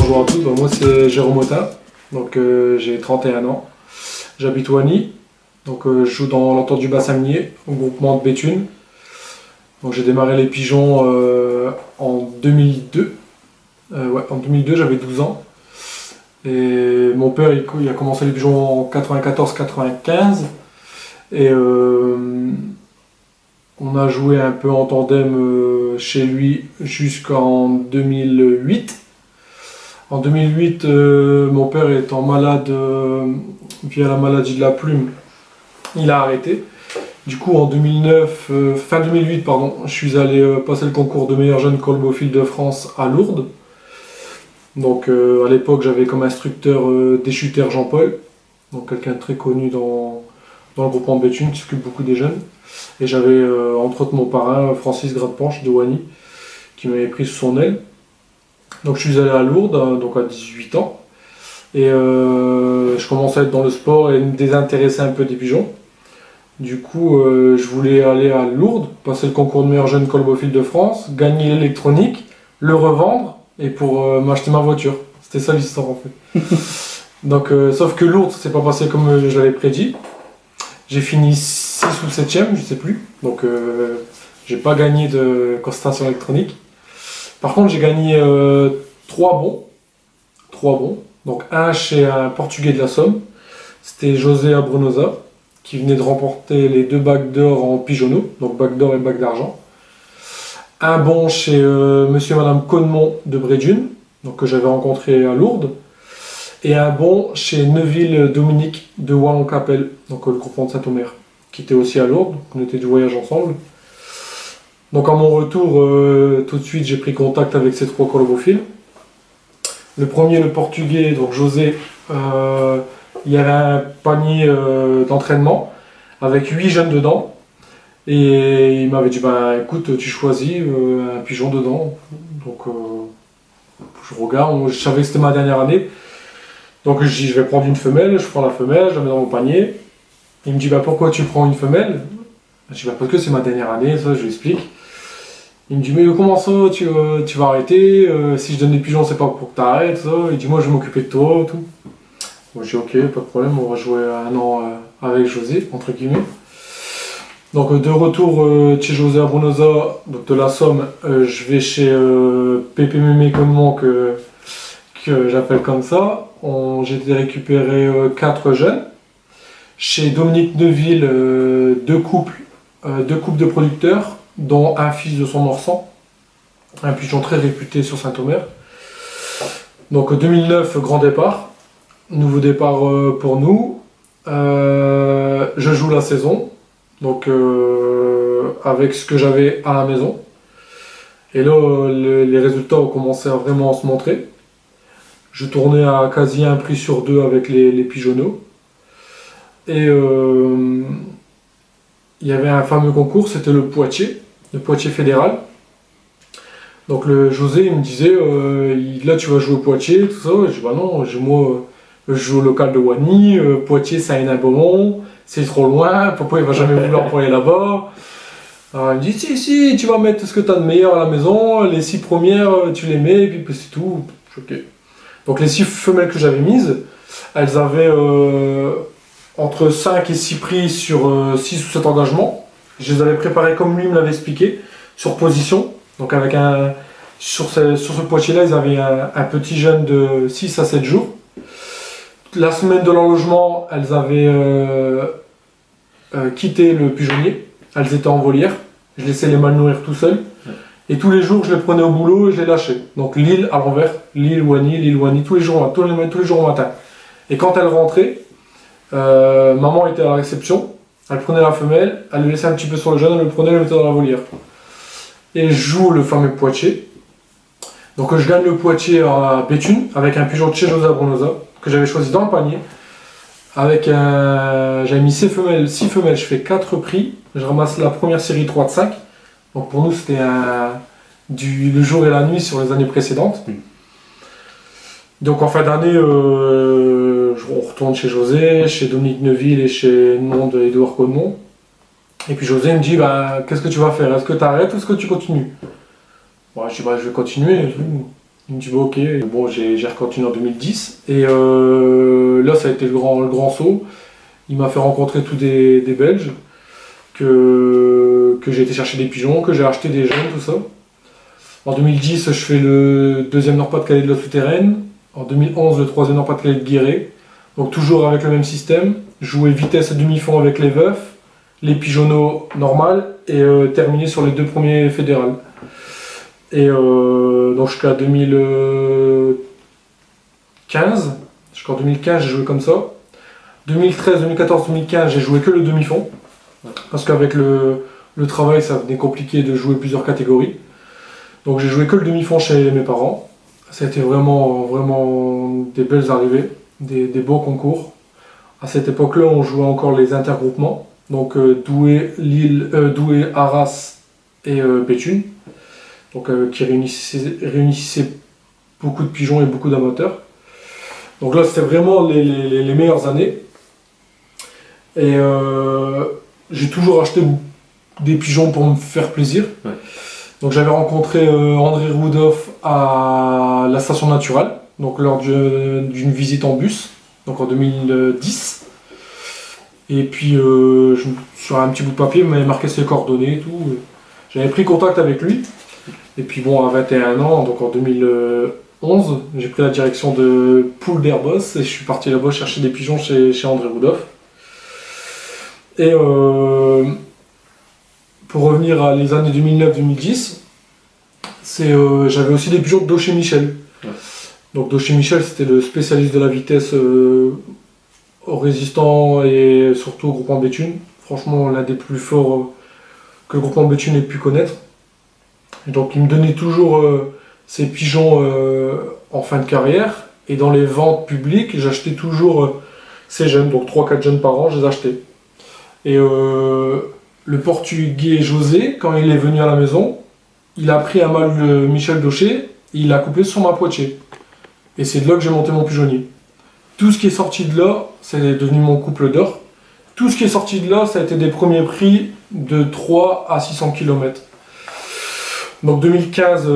bonjour à tous, moi c'est Jérôme Autin, donc j'ai 31 ans, j'habite Wany, donc je joue dans l'entente du bassin minier, au groupement de Béthune. Donc j'ai démarré les pigeons en 2002, en 2002 j'avais 12 ans, et mon père il a commencé les pigeons en 94-95, et on a joué un peu en tandem chez lui jusqu'en 2008. En 2008, mon père étant malade via la maladie de la plume, il a arrêté. Du coup, en 2009, fin 2008, pardon, je suis allé passer le concours de meilleur jeune colbophile de France à Lourdes. Donc, à l'époque, j'avais comme instructeur Deschuther Jean-Paul, donc quelqu'un de très connu dans le groupement de Béthune qui s'occupe beaucoup des jeunes. Et j'avais entre autres mon parrain Francis Gradepanche de Wany qui m'avait pris sous son aile. Donc je suis allé à Lourdes, donc à 18 ans, et je commençais à être dans le sport et me désintéresser un peu des pigeons. Du coup, je voulais aller à Lourdes, passer le concours de meilleur jeune colbophile de France, gagner l'électronique, le revendre, et pour m'acheter ma voiture. C'était ça l'histoire en fait. Donc, sauf que Lourdes, c'est pas passé comme je l'avais prédit. J'ai fini 6 ou 7e, je sais plus. Donc, j'ai pas gagné de constatation électronique. Par contre, j'ai gagné 3 bons. 3 bons. Donc, un chez un Portugais de la Somme. C'était José Abrunosa, qui venait de remporter les 2 bagues d'or en pigeonneau. Donc, bague d'or et bague d'argent. Un bon chez monsieur et madame Connemont de Brédune, donc que j'avais rencontré à Lourdes. Et un bon chez Neuville Dominique de Wallon-Capelle, donc le groupement de Saint-Omer, qui était aussi à Lourdes. Donc, on était du voyage ensemble. Donc à mon retour, tout de suite j'ai pris contact avec ces 3 colbophiles. Le premier, le portugais, donc José, il y avait un panier d'entraînement avec 8 jeunes dedans. Et il m'avait dit, bah écoute, tu choisis un pigeon dedans. Donc je regarde, je savais que c'était ma dernière année. Donc je dis, je vais prendre une femelle, je prends la femelle, je la mets dans mon panier. Il me dit, bah pourquoi tu prends une femelle? Je dis, bah parce que c'est ma dernière année, ça je lui explique. Il me dit, mais comment ça, tu vas arrêter, si je donne des pigeons, c'est pas pour que tu arrêtes, ça. Il dit, moi je vais m'occuper de toi, tout. Moi je dis, ok, pas de problème, on va jouer 1 an avec José, entre guillemets. Donc de retour chez José Abrunosa, donc de la Somme, je vais chez Pépé Mémé Connemont, que j'appelle comme ça. J'ai été récupérer 4 jeunes. Chez Dominique Neuville, 2 couples de producteurs, dont un fils de son orsan, un pigeon très réputé sur Saint-Omer. Donc 2009, grand départ, nouveau départ pour nous. Je joue la saison, donc avec ce que j'avais à la maison. Et là, les résultats ont commencé à vraiment se montrer. Je tournais à quasi un prix sur 2 avec les pigeonneaux. Et il y avait un fameux concours, c'était le Poitiers fédéral. Donc le José il me disait, là tu vas jouer au Poitiers, tout ça. Je dis bah non, moi je joue au local de Wany, Poitiers c'est à Hénin-Beaumont, c'est trop loin, papa il va jamais vouloir pour aller là-bas. Alors il me dit si, tu vas mettre ce que tu as de meilleur à la maison, les 6 premières tu les mets, et puis c'est tout. Ok. Donc les 6 femelles que j'avais mises, elles avaient entre 5 et 6 prix sur 6 ou 7 engagements. Je les avais préparés comme lui me l'avait expliqué, sur position. Donc avec sur ce Poitiers-là, ils avaient un petit jeune de 6 à 7 jours. La semaine de l'enlogement, elles avaient quitté le pigeonnier. Elles étaient en volière. Je laissais les mâles nourrir tout seul. Et tous les jours, je les prenais au boulot et je les lâchais. Donc Lille à l'envers, Lille, Wany, tous les jours au matin. Et quand elles rentraient, maman était à la réception. Elle prenait la femelle, elle le laissait un petit peu sur le jeune, elle le prenait et le mettait dans la volière. Et je joue le fameux Poitiers. Donc je gagne le Poitiers à Béthune avec un pigeon de chez José Abrunosa que j'avais choisi dans le panier. J'avais mis 6 femelles, je fais 4 prix. Je ramasse la première série 3 de 5. Donc pour nous c'était le jour et la nuit sur les années précédentes. Donc en fin d'année, on retourne chez José, chez Dominique Neuville et chez Édouard Connemont. Et puis José me dit, bah, qu'est-ce que tu vas faire? Est-ce que tu arrêtes ou est-ce que tu continues? Bon, je dis, bah, je vais continuer. Il me dit bon, ok, bon, j'ai continué en 2010 et là ça a été le grand saut. Il m'a fait rencontrer tous des Belges que j'ai été chercher des pigeons, que j'ai acheté des jeunes, tout ça. En 2010, je fais le deuxième Nord-Pas-de-Calais de la souterraine. En 2011, le troisième Nord-Pas-de-Calais de Guéret. Donc toujours avec le même système. Jouer vitesse et demi-fond avec les veufs, les pigeonneaux normales et terminer sur les deux premiers fédérales. Et donc jusqu'à 2015, jusqu'en 2015 j'ai joué comme ça. 2013, 2014, 2015 j'ai joué que le demi-fond. Parce qu'avec le travail ça devenait compliqué de jouer plusieurs catégories. Donc j'ai joué que le demi-fond chez mes parents. Ça a été vraiment des belles arrivées, des beaux concours. À cette époque-là on jouait encore les intergroupements. Donc Douai, Douai, Arras et Béthune. Donc, qui réunissait beaucoup de pigeons et beaucoup d'amateurs. Donc là, c'était vraiment les meilleures années. Et j'ai toujours acheté des pigeons pour me faire plaisir. Ouais. Donc j'avais rencontré André Rudolph à la station naturelle, donc lors d'une visite en bus, donc en 2010. Et puis sur un petit bout de papier, il m'avait marqué ses coordonnées et tout. J'avais pris contact avec lui. Et puis bon, à 21 ans, donc en 2011, j'ai pris la direction de Poule d'Airbus et je suis parti là-bas chercher des pigeons chez André Rudolph. Et pour revenir à les années 2009-2010, j'avais aussi des pigeons d'Aucher Michel. Ouais. Donc d'Aucher Michel, c'était le spécialiste de la vitesse au résistant et surtout au groupement Béthune. Franchement, l'un des plus forts que le groupement Béthune ait pu connaître. Et donc il me donnait toujours ces pigeons en fin de carrière. Et dans les ventes publiques, j'achetais toujours ces jeunes, donc 3-4 jeunes par an, je les achetais. Et le portugais José, quand il est venu à la maison, il a pris un mâle Michel Daucher et il l'a couplé sur ma Poitiers. Et c'est de là que j'ai monté mon pigeonnier. Tout ce qui est sorti de là, c'est devenu mon couple d'or. Tout ce qui est sorti de là, ça a été des premiers prix de 3 à 600 km. Donc 2015,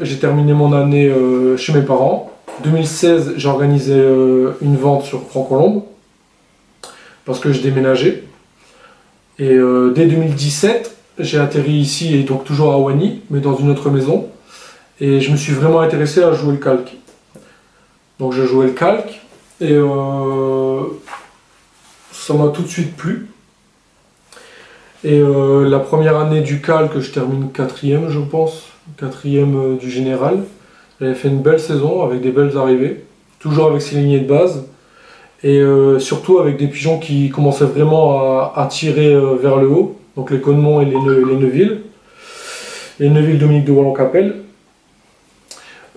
j'ai terminé mon année chez mes parents. 2016, j'ai organisé une vente sur Francolombe parce que je déménageais. Et dès 2017, j'ai atterri ici et donc toujours à Wany, mais dans une autre maison. Et je me suis vraiment intéressé à jouer le calque. Donc j'ai joué le calque et ça m'a tout de suite plu. Et la première année du calque, je termine 4e, je pense, 4e du général. J'avais fait une belle saison avec des belles arrivées, toujours avec ces lignées de base. Et surtout avec des pigeons qui commençaient vraiment à tirer vers le haut, donc les Connemont et les Neuville. Les Neuville Dominique de Wallon-Capelle.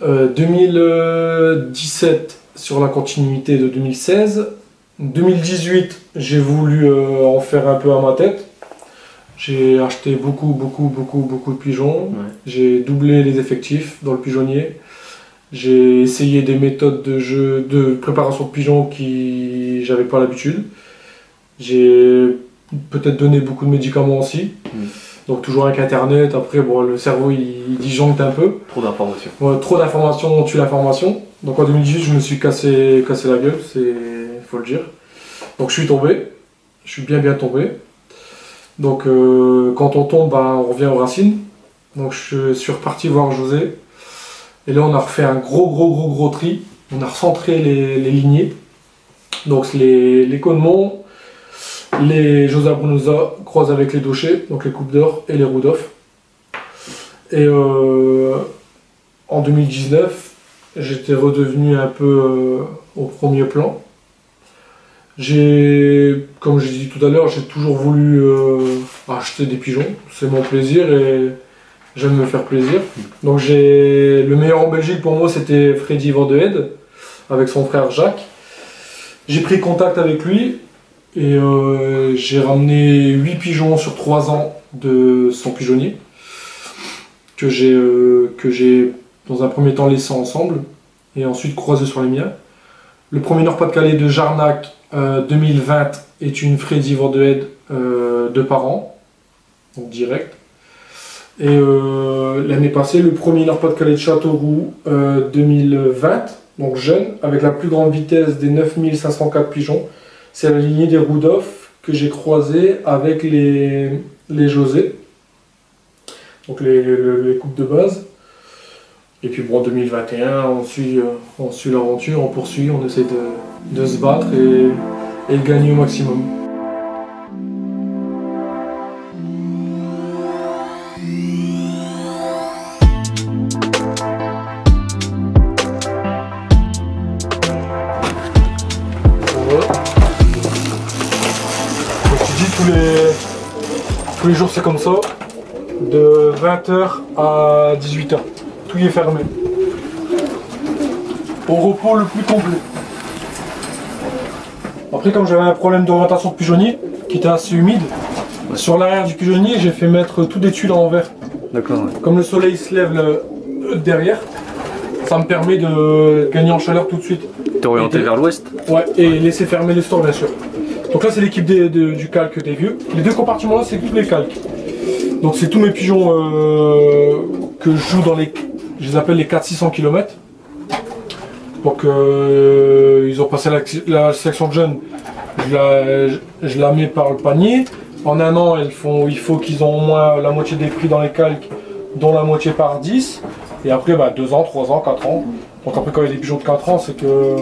2017 sur la continuité de 2016. 2018, j'ai voulu en faire un peu à ma tête. J'ai acheté beaucoup de pigeons. Ouais. J'ai doublé les effectifs dans le pigeonnier. J'ai essayé des méthodes de préparation de pigeons qui j'avais pas l'habitude. J'ai peut-être donné beaucoup de médicaments aussi. Donc toujours avec internet, après bon, le cerveau il disjoncte un peu. Trop d'informations. Ouais, trop d'informations tue l'information. Donc en 2018 je me suis cassé la gueule, il faut le dire. Donc je suis tombé, je suis bien tombé. Donc quand on tombe, on revient aux racines. Donc je suis reparti voir José. Et là on a refait un gros tri. On a recentré les lignées. Donc les Connemont, les Josa Brunosa croisent avec les Daucher, donc les Coupes d'Or et les Rudolph. Et en 2019, j'étais redevenu un peu au premier plan. Comme je dit tout à l'heure, j'ai toujours voulu acheter des pigeons. C'est mon plaisir et j'aime me faire plaisir. Donc le meilleur en Belgique pour moi c'était Freddy Van de Heede avec son frère Jacques. J'ai pris contact avec lui et j'ai ramené 8 pigeons sur 3 ans de son pigeonnier que j'ai dans un premier temps laissé ensemble et ensuite croisé sur les miens. Le premier Nord-Pas-de-Calais de Jarnac 2020 est une Freddy Van de Heede 2 par an, donc direct. Et l'année passée, le premier Nord-Pas-de-Calais de Châteauroux 2020, donc jeune, avec la plus grande vitesse des 9504 pigeons. C'est la lignée des Rudolph que j'ai croisé avec les José, donc les coupes de base. Et puis bon, 2021, on suit l'aventure, on poursuit, on essaie de se battre et de gagner au maximum. Tous les jours c'est comme ça, de 20h à 18h, tout est fermé. Au repos le plus complet. Après, comme j'avais un problème d'orientation de pigeonnier qui était assez humide, sur l'arrière du pigeonnier j'ai fait mettre tout des tuiles en verre. D'accord. Ouais. Comme le soleil se lève derrière, ça me permet de gagner en chaleur tout de suite. T'es orienté vers l'ouest? Ouais, et laisser fermer les stores bien sûr. Donc là c'est l'équipe du calque des vieux. Les deux compartiments là c'est tous les calques. Donc c'est tous mes pigeons que je joue dans les... Je les appelle les 400-600 km. Donc ils ont passé la sélection de jeunes. Je la mets par le panier. En un an il faut qu'ils ont au moins la moitié des prix dans les calques, dont la moitié par 10. Et après 2 ans, 3 ans, 4 ans. Donc après quand il y a des pigeons de 4 ans c'est que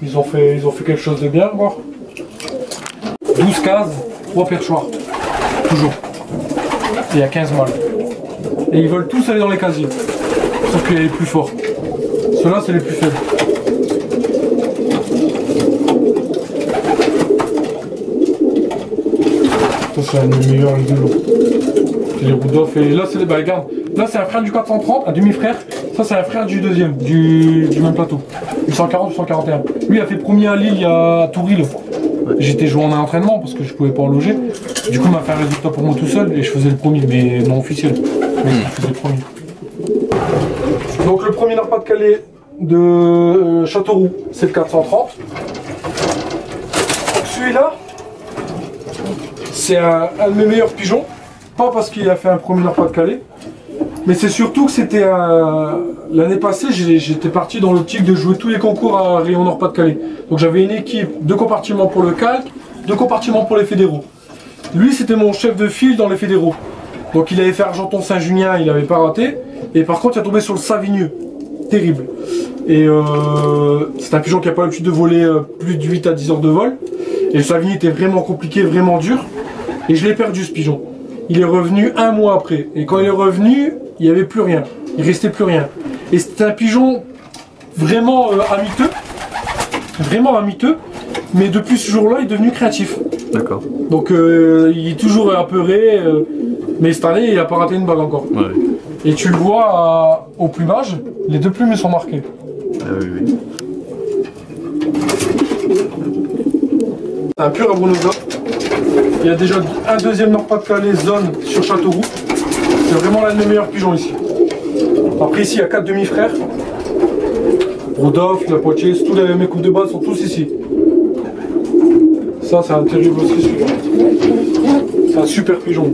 ils ont fait quelque chose de bien, voir. 12 cases, 3 perchoirs, toujours. Et il y a 15 mâles. Et ils veulent tous aller dans les casiers. Sauf qu'il y a les plus forts. Ceux-là, c'est les plus faibles. Ça, c'est un des meilleurs de l'eau. C'est les Rudolph. Et là, c'est les... regarde. Là, c'est un frère du 430, un demi-frère. Ça, c'est un frère du deuxième, du même plateau. Du 140, du 141. Lui, il a fait premier à Lille, il y a Tourille. J'étais joué en entraînement parce que je pouvais pas en loger. Du coup, il m'a fait un résultat pour moi tout seul et je faisais le premier, mais non officiel. Mais je faisais le premier. Donc le premier Nord-Pas-de-Calais de Châteauroux, c'est le 430. Celui-là, c'est un de mes meilleurs pigeons. Pas parce qu'il a fait un premier Nord-Pas-de-Calais, mais c'est surtout que c'était l'année passée, j'étais parti dans l'optique de jouer tous les concours à Rayon Nord-Pas-de-Calais. Donc j'avais une équipe, 2 compartiments pour le calque, 2 compartiments pour les fédéraux. Lui, c'était mon chef de file dans les fédéraux. Donc il avait fait Argenton-Saint-Junien, il n'avait pas raté. Et par contre, il a tombé sur le Savigneux. Terrible. Et c'est un pigeon qui n'a pas l'habitude de voler plus de 8 à 10 heures de vol. Et le Savigneux était vraiment compliqué, vraiment dur. Et je l'ai perdu ce pigeon. Il est revenu 1 mois après. Et quand il est revenu, il n'y avait plus rien. Il restait plus rien. Et c'était un pigeon vraiment amiteux. Vraiment amiteux. Mais depuis ce jour-là, il est devenu créatif. D'accord. Donc il est toujours apeuré. Mais cette année, il n'a pas raté une bague encore. Ouais. Et tu le vois au plumage, les 2 plumes sont marquées. Ah oui, oui. C'est un pur Abrunosa. Il y a déjà un deuxième Nord-Pas-de-Calais zone sur Châteauroux. C'est vraiment l'un des meilleurs pigeons ici. Après ici, il y a 4 demi-frères. Rodolphe, la Poitiers, tous mes coupes de base sont tous ici. Ça, c'est un terrible aussi celui-là. C'est un super pigeon.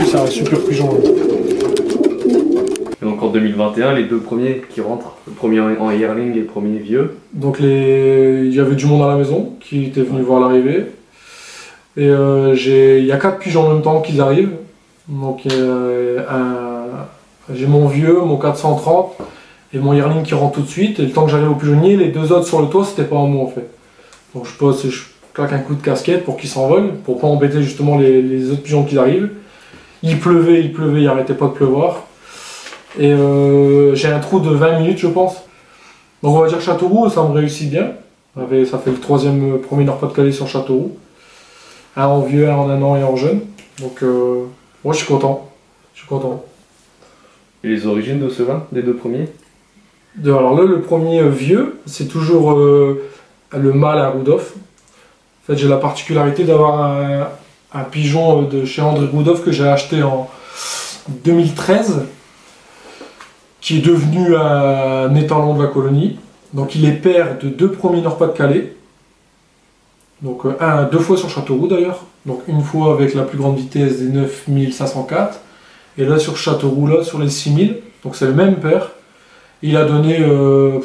C'est un super pigeon. Et donc en 2021, les 2 premiers qui rentrent, le premier en yearling et le premier vieux. Donc il y avait du monde à la maison qui était venu voir l'arrivée. Et il y a 4 pigeons en même temps qui arrivent. Donc j'ai mon vieux, mon 430 et mon yearling qui rentre tout de suite. Et le temps que j'arrive au pigeonnier, les 2 autres sur le toit, c'était pas à moi en fait. Donc je claque un coup de casquette pour qu'ils s'envolent, pour pas embêter justement les autres pigeons qui arrivent. Il pleuvait, il arrêtait pas de pleuvoir. Et j'ai un trou de 20 minutes je pense. Donc on va dire Châteauroux, ça me réussit bien. Ça fait le premier Nord-Pas-de-Calais sur Châteauroux. Un en vieux, un en 1 an et un en jeune. Donc moi je suis content. Et les origines de ceux-là, des 2 premiers? Alors là, le premier vieux, c'est toujours le mâle à Rudolph. En fait, j'ai la particularité d'avoir un pigeon de chez André Rudolph que j'ai acheté en 2013, qui est devenu un étalon de la colonie. Donc il est père de 2 premiers Nord-Pas-de-Calais. Donc deux fois sur Châteauroux d'ailleurs. Donc une fois avec la plus grande vitesse des 9504. Et là sur Châteauroux, là sur les 6000. Donc c'est le même père. Il a donné une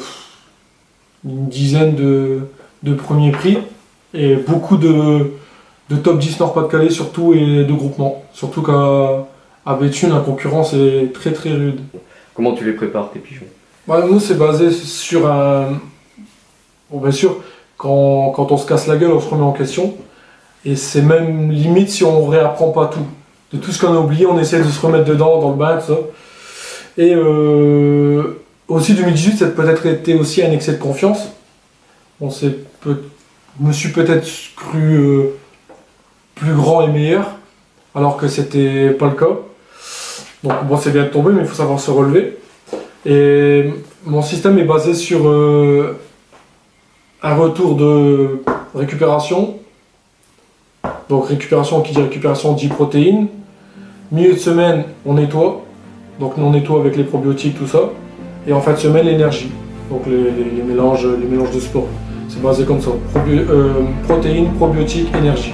dizaine de premiers prix. Et beaucoup de top 10 Nord-Pas-de-Calais surtout et de groupements. Surtout qu'à Béthune, la concurrence est très très rude. Comment tu les prépares tes pigeons? Ouais, nous c'est basé sur un... Bon, bien sûr, quand on se casse la gueule, on se remet en question. Et c'est même limite si on réapprend pas tout. De tout ce qu'on a oublié, on essaie de se remettre dedans, dans le bain, tout ça. Et aussi 2018, ça a peut-être été aussi un excès de confiance. Je me suis peut-être cru plus grand et meilleur, alors que c'était pas le cas. Donc bon, c'est bien de tomber, mais il faut savoir se relever. Et mon système est basé sur un retour de récupération. Donc récupération, qui dit récupération dit protéines. Milieu de semaine, on nettoie. Donc on nettoie avec les probiotiques, tout ça. Et en fin de semaine, l'énergie. Donc les mélanges de sport. C'est basé comme ça. Protéines, probiotiques, énergie.